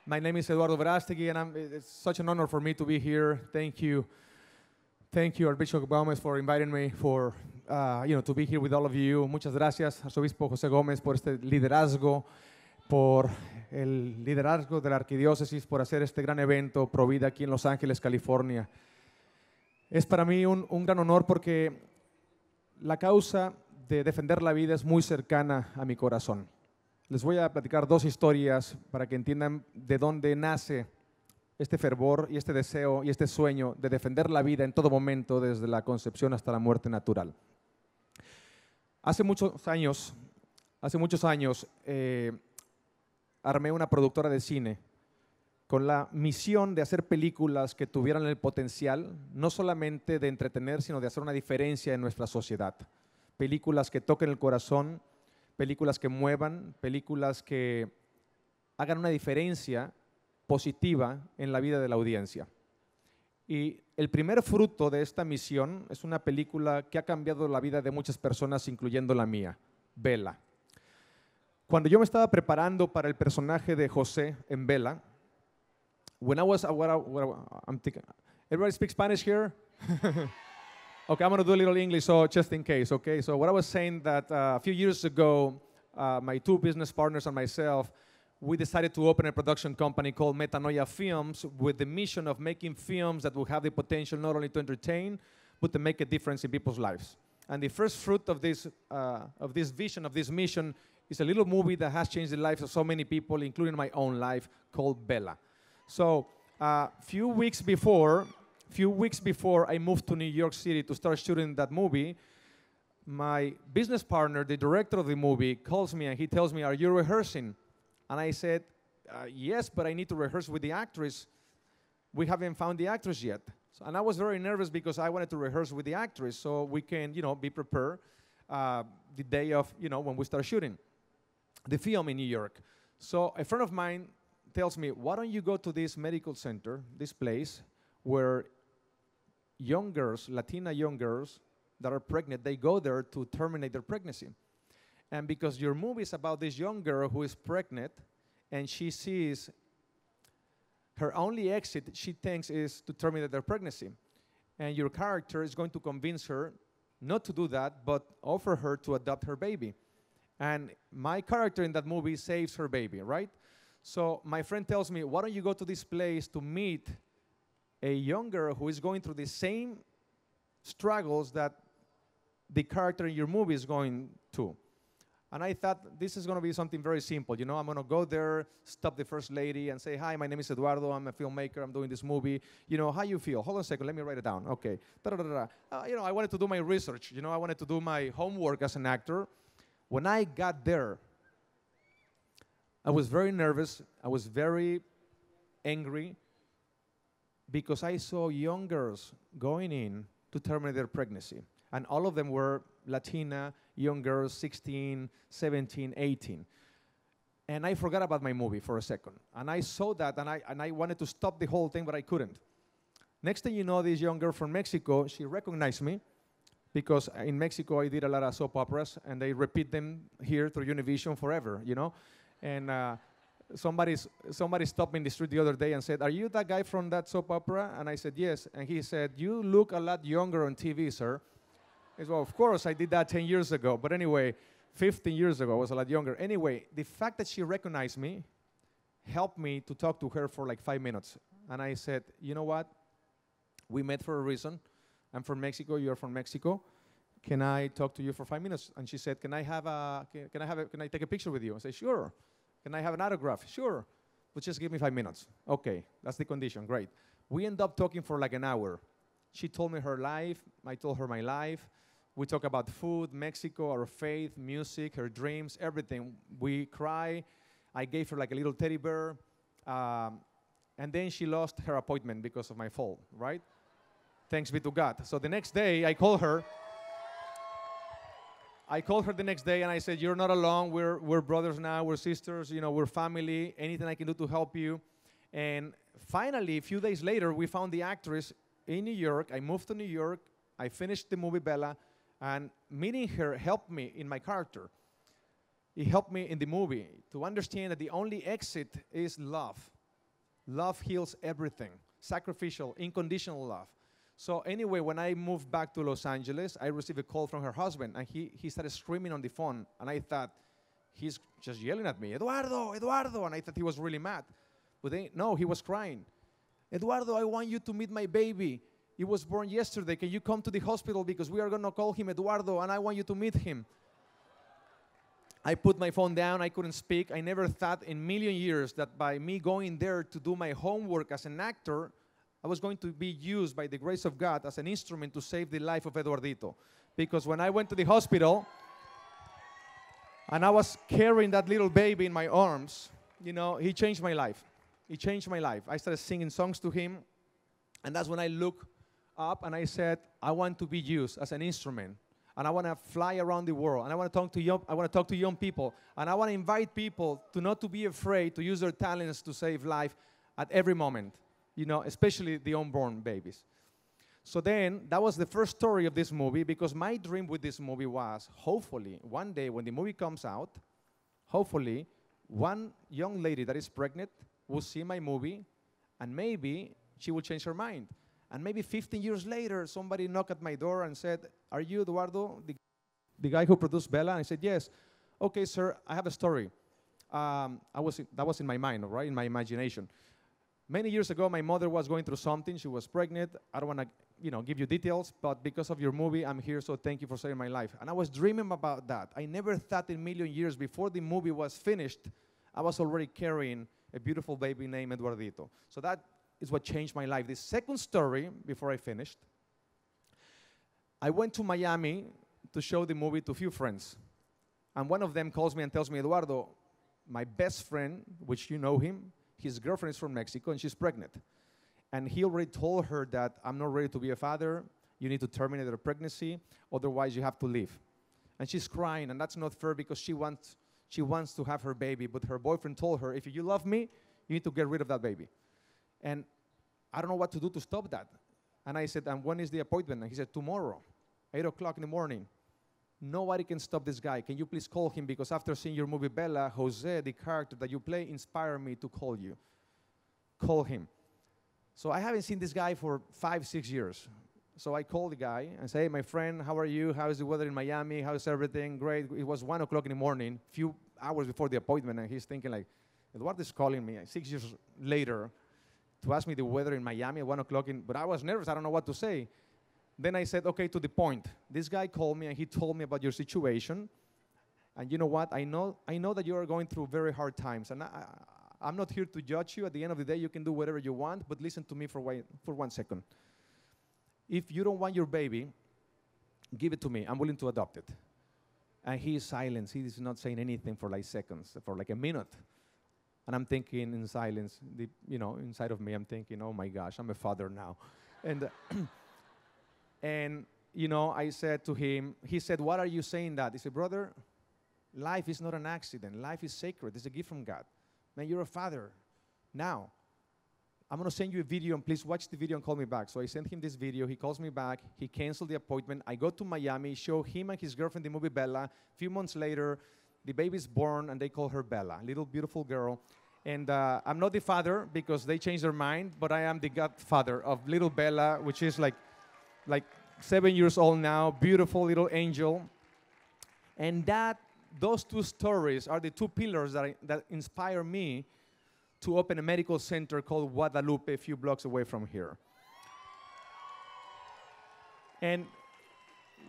My name is Eduardo Verastegui, and it's such an honor for me to be here. Thank you. Thank you, Archbishop Gomez, for inviting me to be here with all of you. Muchas gracias, Arzobispo José Gómez, por este liderazgo, por el liderazgo de la Arquidiócesis, por hacer este gran evento Pro Vida aquí en Los Ángeles, California. Es para mí un gran honor porque la causa de defender la vida es muy cercana a mi corazón. Les voy a platicar dos historias para que entiendan de dónde nace este fervor y este deseo y este sueño de defender la vida en todo momento, desde la concepción hasta la muerte natural. Hace muchos años, armé una productora de cine con la misión de hacer películas que tuvieran el potencial no solamente de entretener, sino de hacer una diferencia en nuestra sociedad. Películas que toquen el corazón, películas que muevan, películas que hagan una diferencia positiva en la vida de la audiencia. Y el primer fruto de esta misión es una película que ha cambiado la vida de muchas personas, incluyendo la mía, Bella. Cuando yo me estaba preparando para el personaje de José en Bella, I'm thinking, everybody speak Spanish here? Okay, I'm going to do a little English, so just in case, okay? So what I was saying that a few years ago, my two business partners and myself, we decided to open a production company called Metanoia Films with the mission of making films that will have the potential not only to entertain, but to make a difference in people's lives. And the first fruit of this vision, of this mission, is a little movie that has changed the lives of so many people, including my own life, called Bella. So a few weeks before I moved to New York City to start shooting that movie, my business partner, the director of the movie, calls me and he tells me, "Are you rehearsing?" And I said, "Yes, but I need to rehearse with the actress. We haven't found the actress yet." And I was very nervous because I wanted to rehearse with the actress so we can, be prepared the day of, when we start shooting the film in New York. So a friend of mine tells me, "Why don't you go to this medical center, this place, where young girls, Latina young girls that are pregnant, they go there to terminate their pregnancy. And because your movie is about this young girl who is pregnant and she sees her only exit, she thinks, is to terminate their pregnancy. And your character is going to convince her not to do that, but offer her to adopt her baby. And my character in that movie saves her baby, right? So my friend tells me, "Why don't you go to this place to meet a young girl who is going through the same struggles that the character in your movie is going to?" And I thought, this is going to be something very simple. I'm going to go there, stop the first lady, and say, "Hi, my name is Eduardo. I'm a filmmaker. I'm doing this movie. How you feel? Hold on a second. Let me write it down. Okay. I wanted to do my research. I wanted to do my homework as an actor. When I got there, I was very nervous. I was very angry because I saw young girls going in to terminate their pregnancy. And all of them were Latina young girls, 16, 17, 18. And I forgot about my movie for a second. And I saw that, and I wanted to stop the whole thing, but I couldn't. Next thing you know, this young girl from Mexico, she recognized me because in Mexico I did a lot of soap operas, and they repeat them here through Univision forever, And somebody stopped me in the street the other day and said, "Are you that guy from that soap opera?" And I said, "Yes." And he said, "You look a lot younger on TV, sir." I said, "Well, of course, I did that 10 years ago. But anyway, 15 years ago, I was a lot younger." Anyway, the fact that she recognized me helped me to talk to her for like 5 minutes. And I said, "You know what? We met for a reason. I'm from Mexico. You're from Mexico. Can I talk to you for 5 minutes?" And she said, "Can I take a picture with you?" I said, "Sure." "Can I have an autograph?" "Sure. But just give me 5 minutes." "Okay, that's the condition." Great. We ended up talking for like an hour. She told me her life. I told her my life. We talked about food, Mexico, our faith, music, her dreams, everything. We cry. I gave her like a little teddy bear. And then she lost her appointment because of my fall, right? Thanks be to God. So the next day, I called her. The next day and I said, "You're not alone. We're brothers now. We're sisters. We're family. Anything I can do to help you." And finally, a few days later, we found the actress in New York. I moved to New York. I finished the movie Bella. And meeting her helped me in my character. It helped me in the movie to understand that the only exit is love. Love heals everything. Sacrificial, unconditional love. So anyway, when I moved back to Los Angeles, I received a call from her husband, and he started screaming on the phone, and I thought, he's just yelling at me, Eduardo, Eduardo, and I thought he was really mad. But no, he was crying. Eduardo, I want you to meet my baby. He was born yesterday. Can you come to the hospital because we are going to call him Eduardo, and I want you to meet him. I put my phone down. I couldn't speak. I never thought in a million years that by me going there to do my homework as an actor, I was going to be used by the grace of God as an instrument to save the life of Eduardito. Because when I went to the hospital and I was carrying that little baby in my arms, you know, he changed my life. He changed my life. I started singing songs to him, and that's when I looked up and I said, I want to be used as an instrument, and I want to fly around the world, and I want to talk to young people, and I want to invite people to not to be afraid to use their talents to save life at every moment, you know, especially the unborn babies. So then, that was the first story of this movie, because my dream with this movie was, hopefully, one day when the movie comes out, hopefully, one young lady that is pregnant will see my movie, and maybe she will change her mind. And maybe 15 years later, somebody knocked at my door and said, are you Eduardo, the guy who produced Bella? And I said, yes. Okay, sir, I have a story. That was in my mind, right, in my imagination. Many years ago, my mother was going through something. She was pregnant. I don't want to, you know, give you details, but because of your movie, I'm here, so thank you for saving my life. And I was dreaming about that. I never thought in a million years before the movie was finished, I was already carrying a beautiful baby named Eduardito. So that is what changed my life. The second story, before I finished, I went to Miami to show the movie to a few friends. And one of them calls me and tells me, Eduardo, my best friend, which you know him, his girlfriend is from Mexico and she's pregnant. And he already told her that I'm not ready to be a father. You need to terminate her pregnancy, otherwise you have to leave. And she's crying, and that's not fair because she wants to have her baby, but her boyfriend told her, if you love me, you need to get rid of that baby. And I don't know what to do to stop that. And I said, and when is the appointment? And he said, tomorrow, 8 o'clock in the morning. Nobody can stop this guy. Can you please call him? Because after seeing your movie, Bella, Jose, the character that you play, inspired me to call you. Call him. So I haven't seen this guy for 5, 6 years. So I called the guy and say, hey, my friend, how are you? How is the weather in Miami? How is everything? Great. It was 1 o'clock in the morning, a few hours before the appointment, and he's thinking like, Eduardo is calling me 6 years later to ask me the weather in Miami at 1 o'clock, but I was nervous. I don't know what to say. Then I said, okay, to the point. This guy called me and he told me about your situation. And you know what? I know that you are going through very hard times. And I'm not here to judge you. At the end of the day, you can do whatever you want, but listen to me for 1 second. If you don't want your baby, give it to me. I'm willing to adopt it. And he is silent. He is not saying anything for like seconds, for like a minute. And I'm thinking in silence, inside of me, I'm thinking, oh my gosh, I'm a father now. And, I said to him, he said, what are you saying that? He said, brother, life is not an accident. Life is sacred. It's a gift from God. Man, you're a father. Now, I'm going to send you a video, and please watch the video and call me back. So I sent him this video. He calls me back. He canceled the appointment. I go to Miami, show him and his girlfriend the movie Bella. A few months later, the baby's born, and they call her Bella, little beautiful girl. And I'm not the father because they changed their mind, but I am the godfather of little Bella, which is like 7 years old now, beautiful little angel. And those two stories are the two pillars that inspire me to open a medical center called Guadalupe a few blocks away from here. And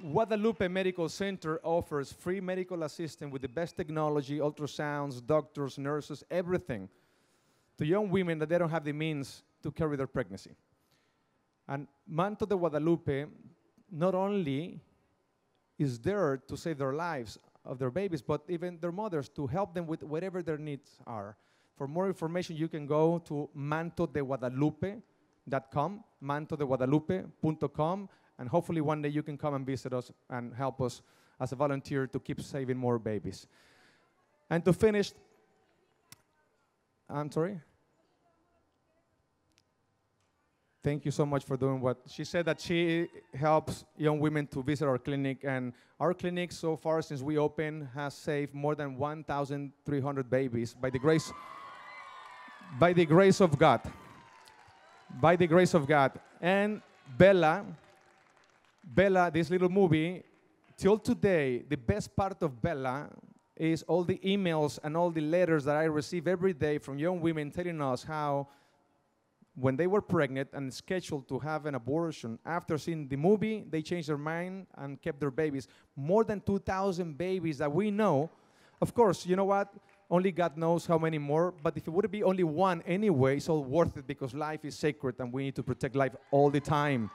Guadalupe Medical Center offers free medical assistance with the best technology, ultrasounds, doctors, nurses, everything, to young women that they don't have the means to carry their pregnancy. And Manto de Guadalupe not only is there to save their lives of their babies, but even their mothers, to help them with whatever their needs are. For more information, you can go to mantodeguadalupe.com, mantodeguadalupe.com, and hopefully one day you can come and visit us and help us as a volunteer to keep saving more babies. And to finish, I'm sorry? Thank you so much for doing what she said, that she helps young women to visit our clinic. And our clinic so far, since we opened, has saved more than 1,300 babies by the by the grace of God. By the grace of God. And Bella, this little movie, till today, the best part of Bella is all the emails and all the letters that I receive every day from young women telling us how when they were pregnant and scheduled to have an abortion, after seeing the movie, they changed their mind and kept their babies. More than 2,000 babies that we know. Of course, you know what? Only God knows how many more, but if it would be only one anyway, it's all worth it because life is sacred and we need to protect life all the time.